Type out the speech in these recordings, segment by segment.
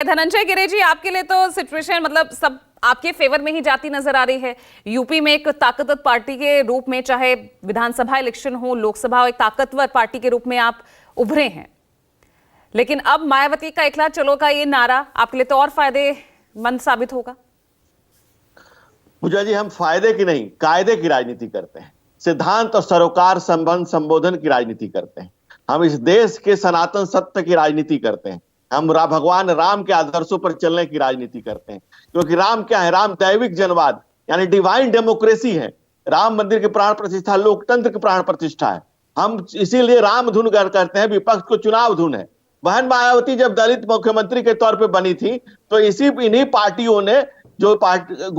धनंजय गिरे जी, आपके लिए तो सिचुएशन मतलब सब आपके फेवर में ही जाती नजर आ रही है। यूपी में एक ताकतवर पार्टी के रूप में, चाहे विधानसभा इलेक्शन हो, लोकसभा, एक ताकतवर पार्टी के रूप में आप उभरे हैं, लेकिन अब मायावती का एकला चलो का ये नारा आपके लिए तो और फायदेमंद साबित होगा। पूजा जी, हम फायदे की नहीं कायदे की राजनीति करते हैं, सिद्धांत और सरोकार संबंध संबोधन की राजनीति करते हैं। हम इस देश के सनातन सत्य की राजनीति करते हैं। हम भगवान राम के आदर्शों पर चलने की राजनीति करते हैं, क्योंकि राम क्या है? राम दैविक जनवाद यानी डिवाइन डेमोक्रेसी है। राम मंदिर की प्राण प्रतिष्ठा लोकतंत्र की प्राण प्रतिष्ठा है। हम इसीलिए राम धुन करते हैं, विपक्ष को चुनाव धुन है। बहन मायावती जब दलित मुख्यमंत्री के तौर पे बनी थी तो इन्हीं पार्टियों ने जो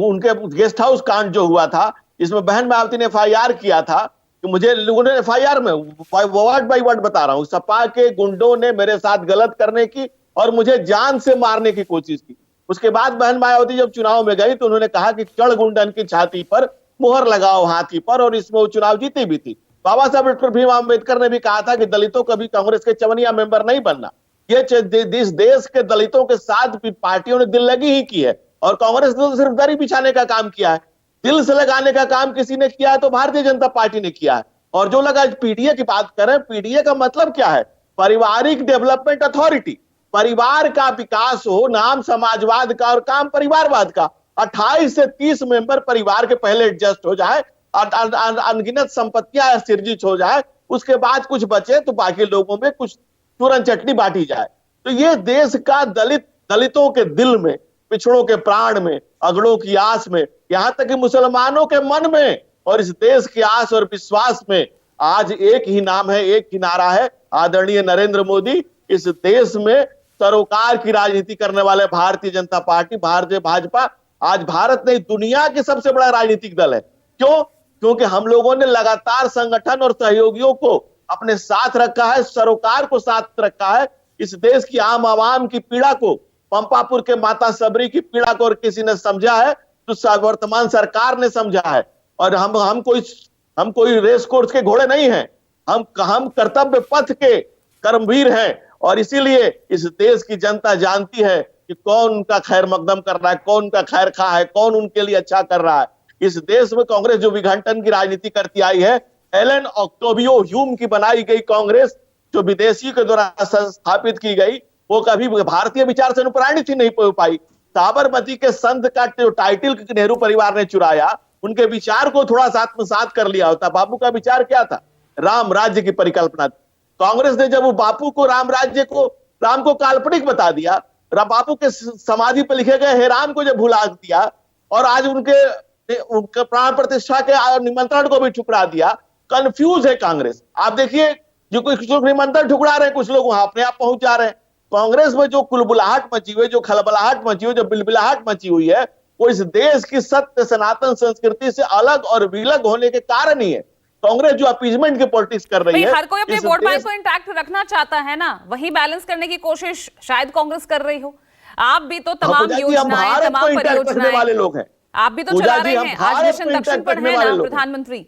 उनके गेस्ट हाउस कांड जो हुआ था, इसमें बहन मायावती ने एफआईआर किया था कि मुझे लोगों ने एफआईआर में वर्ड बाय वर्ड बता रहा हूं, सपा के गुंडों ने मेरे साथ गलत करने की और मुझे जान से मारने की कोशिश की। उसके बाद बहन मायावती जब चुनाव में गई तो उन्होंने कहा कि चढ़ गुंडन की छाती पर मुहर लगाओ हाथी पर, और इसमें वो चुनाव जीती भी थी। बाबा साहब डॉक्टर भीम अम्बेडकर ने भी कहा था कि दलितों को भी कांग्रेस के चवनिया मेंबर नहीं बनना। ये इस देश के दलितों के साथ भी पार्टियों ने दिल लगी ही की है, और कांग्रेस ने तो सिर्फ दरी बिछाने का काम किया है। दिल से लगाने का काम किसी ने किया है तो भारतीय जनता पार्टी ने किया है। और जो लगा पीडीए की बात करें, पीडीए का मतलब क्या है? पारिवारिक डेवलपमेंट अथॉरिटी। परिवार का विकास हो, नाम समाजवाद का और काम परिवारवाद का। 28 से 30 मेंबर परिवार के पहले एडजस्ट हो जाए, अनगिनत संपत्तियां सृजित हो जाए, उसके बाद कुछ बचे तो बाकी लोगों में कुछ चूरन चटनी बांटी जाए। तो ये देश का दलितों के दिल में, पिछड़ों के प्राण में, अगड़ों की आस में, यहां तक कि मुसलमानों के मन में और इस देश की आस और विश्वास में आज एक ही नाम है, एक ही नारा है, आदरणीय नरेंद्र मोदी। इस देश में सरोकार की राजनीति करने वाले भारतीय जनता पार्टी, भारतीय भाजपा आज भारत नहीं दुनिया के सबसे बड़ा राजनीतिक दल है। क्यों? क्योंकि हम लोगों ने लगातार संगठन और सहयोगियों को अपने साथ रखा है, सरोकार को साथ रखा है। इस देश की आम आवाम की पीड़ा को, पंपापुर के माता सबरी की पीड़ा को और किसी ने समझा है तो वर्तमान सरकार ने समझा है। और हम कोई रेस कोर्स के घोड़े नहीं हैं, हम कर्तव्य पथ के कर्मवीर हैं। और इसीलिए इस देश की जनता जानती है कि कौन उनका खैर मकदम कर रहा है, कौन उनका खैर खा है, कौन उनके लिए अच्छा कर रहा है। इस देश में कांग्रेस जो विघटन की राजनीति करती आई है, एलन ऑक्टेवियो ह्यूम की बनाई गई कांग्रेस जो विदेशी के द्वारा स्थापित की गई, वो कभी भारतीय विचार से अनुप्राणित ही नहीं हो पाई। साबरमती के संत का जो टाइटल नेहरू परिवार ने चुराया, उनके विचार को थोड़ा आत्मसात कर लिया होता। बापू का विचार क्या था? राम राज्य की परिकल्पना थी। कांग्रेस ने जब वो बापू को राम को काल्पनिक बता दिया, बापू के समाधि पर लिखे गए हे राम को जब भुला दिया और आज उनके प्राण प्रतिष्ठा के निमंत्रण को भी ठुकरा दिया, कंफ्यूज है कांग्रेस। आप देखिए, जो कुछ लोग निमंत्रण ठुकरा रहे हैं, कुछ लोग वहां अपने आप पहुंच जा रहे हैं। कांग्रेस में जो कुलबुलाहट मची हुई, जो खलबलाहट मची हुई, जो बिलबिलाहट मची हुई है, वो इस देश की सत्य सनातन संस्कृति से अलग और विलग होने के कारण ही है। कांग्रेस जो अपीजमेंट की पॉलिटिक्स कर रही है, हर कोई अपने वोट बैंक को इंटैक्ट रखना चाहता है ना, वही बैलेंस करने की कोशिश शायद कांग्रेस कर रही हो। आप भी तो तमाम योजनाएं, तमाम परियोजनाएं वाले लोग हैं, आप भी तो चला रहे हैं। आज मिशन दक्षिण पर है ना प्रधानमंत्री।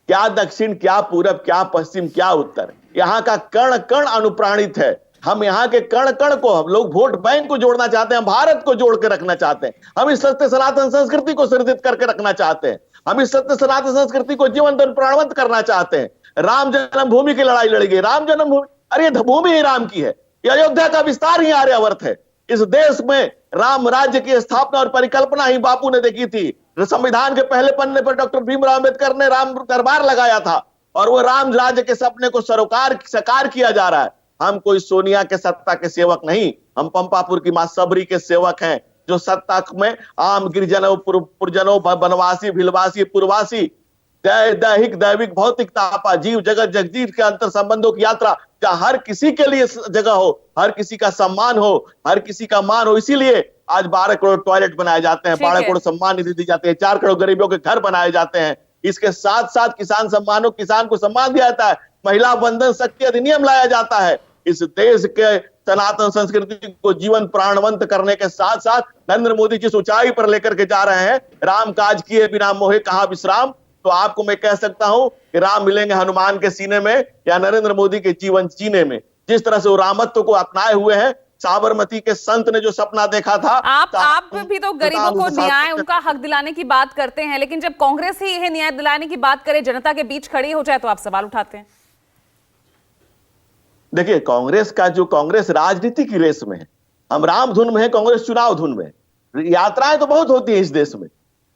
क्या दक्षिण, क्या पूरब, क्या पश्चिम, क्या उत्तर, यहाँ का कण कण अनुप्राणित है। हम यहाँ के कण कण को, हम लोग वोट बैंक को जोड़ना चाहते हैं, भारत को जोड़ के रखना चाहते हैं। हम इस सत्य सनातन संस्कृति को सृजित करके रखना चाहते हैं। हम इस सत्य सनातन संस्कृति को जीवंत और प्राणवंत करना चाहते हैं। राम जन्मभूमि की लड़ाई लड़ी गई, राम जन्मभूमि, अरे भूमि ही राम की है, ये अयोध्या का विस्तार ही आर्यावर्त है। इस देश में राम राज्य की स्थापना और परिकल्पना ही बापू ने देखी थी। संविधान के पहले पन्ने पर डॉक्टर भीमराव अम्बेडकर ने राम दरबार लगाया था, और वो राम राज्य के सपने को साकार किया जा रहा है। हम कोई सोनिया के सत्ता के सेवक नहीं, हम पंपापुर की मां सबरी के सेवक हैं, जो सत्ता में आम गिरिजनों, पुरजनों, वनवासी, भिलवासी, पुरवासी, दैविक भौतिक तापा, जीव जगत जगजीव के अंतर संबंधों की यात्रा, जहां हर किसी के लिए जगह हो, हर किसी का सम्मान हो, हर किसी का मान हो। इसीलिए आज 12 करोड़ टॉयलेट बनाए जाते हैं, 12 करोड़ सम्मान निधि दी जाती है, 4 करोड़ गरीबों के घर बनाए जाते हैं। इसके साथ साथ किसान को सम्मान दिया जाता है, महिला बंधन शक्ति अधिनियम लाया जाता है। इस देश के सनातन संस्कृति को जीवन प्राणवंत करने के साथ साथ नरेंद्र मोदी जिस ऊंचाई पर लेकर के जा रहे हैं, राम काज किए बिना मोहे कहां विश्राम, तो आपको मैं कह सकता हूं कि राम मिलेंगे हनुमान के सीने में या नरेंद्र मोदी के जीवन जीने में। जिस तरह से वो रामत्व को अपनाए हुए हैं, साबरमती के संत ने जो सपना देखा था। आप भी तो गरीबों को न्याय, उनका हक दिलाने की बात करते हैं, लेकिन जब कांग्रेस ही यह न्याय दिलाने की बात करे, जनता के बीच खड़ी हो जाए, तो आप सवाल उठाते हैं। देखिए, कांग्रेस राजनीति की रेस में है, हम राम धुन में है, कांग्रेस चुनाव धुन में है। यात्राएं तो बहुत होती है इस देश में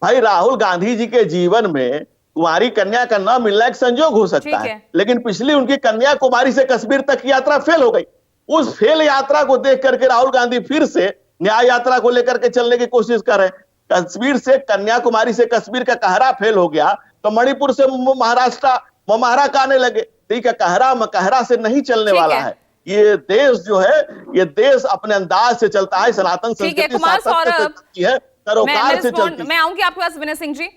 भाई। राहुल गांधी जी के जीवन में कुमारी कन्या का न मिलना एक संजोग हो सकता है, लेकिन पिछली उनकी कन्याकुमारी से कश्मीर तक की यात्रा फेल हो गई। उस फेल यात्रा को देख करके राहुल गांधी फिर से न्याय यात्रा को लेकर के चलने की कोशिश कर रहे हैं। कश्मीर से कन्याकुमारी से कश्मीर का कहरा फेल हो गया, तो मणिपुर से महाराष्ट्र महाराष्ट्र आने लगे। ठीक है, कहरा से नहीं चलने वाला है। ये देश जो है, ये देश अपने अंदाज से चलता है, सनातन संस्कृति है, सरोकार से चलती है। मैं आऊंगी आपके पास विनय सिंह जी।